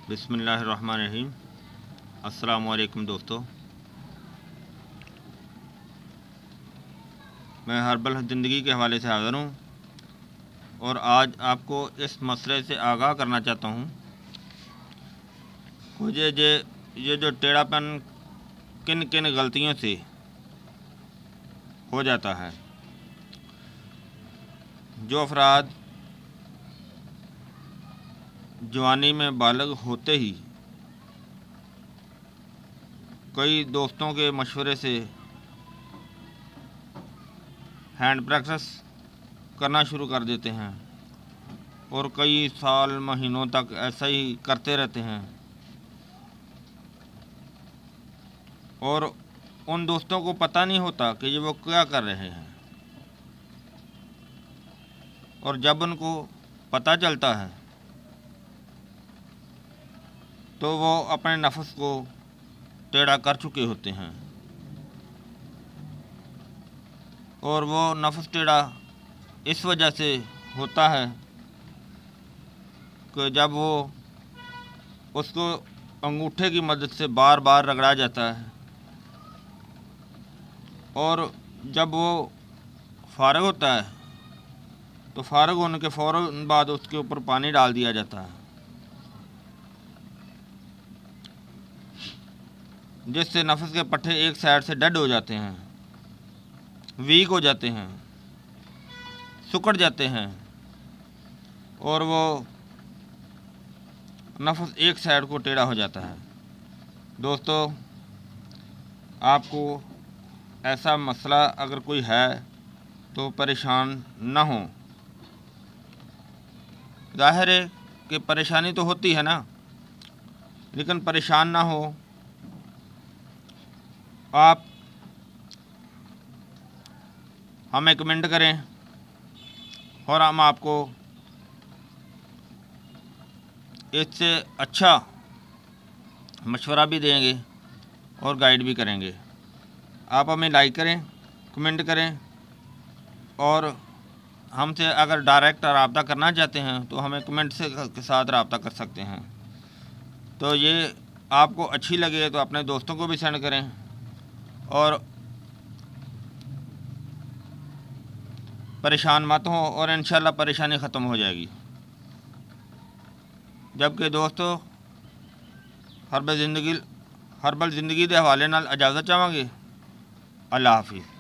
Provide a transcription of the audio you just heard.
बिस्मिल्लाहिर्रहमानिर्रहीम। अस्सलामु अलैकुम दोस्तों, मैं हर्बल ज़िंदगी के हवाले से हाज़िर हूँ और आज आपको इस मसले से आगाह करना चाहता हूँ। मुझे ये जो टेढ़ापन किन किन गलतियों से हो जाता है। जो अफराद जवानी में बालिग होते ही कई दोस्तों के मशवरे से हैंड प्रैक्टिस करना शुरू कर देते हैं और कई साल महीनों तक ऐसा ही करते रहते हैं और उन दोस्तों को पता नहीं होता कि ये वो क्या कर रहे हैं, और जब उनको पता चलता है तो वो अपने नफ्स को टेढ़ा कर चुके होते हैं। और वो नफ्स टेढ़ा इस वजह से होता है कि जब वो उसको अंगूठे की मदद से बार बार रगड़ा जाता है और जब वो फारग होता है तो फारग होने के फ़ौरन बाद उसके ऊपर पानी डाल दिया जाता है, जिससे नफ्स के पट्टे एक साइड से डेड हो जाते हैं, वीक हो जाते हैं, सुकड़ जाते हैं और वो नफ्स एक साइड को टेढ़ा हो जाता है। दोस्तों, आपको ऐसा मसला अगर कोई है तो परेशान ना हो। ज़ाहिर है कि परेशानी तो होती है ना, लेकिन परेशान ना हो। आप हमें कमेंट करें और हम आपको इससे अच्छा मशवरा भी देंगे और गाइड भी करेंगे। आप हमें लाइक करें, कमेंट करें और हमसे अगर डायरेक्ट रब्ता करना चाहते हैं तो हमें कमेंट के साथ रब्ता कर सकते हैं। तो ये आपको अच्छी लगे तो अपने दोस्तों को भी सेंड करें और परेशान मत हो और इंशाल्लाह परेशानी ख़त्म हो जाएगी। जबकि दोस्तों, हर्बल ज़िंदगी के हवाले नाल इजाज़त चाहांगे। अल्लाह हाफिज़।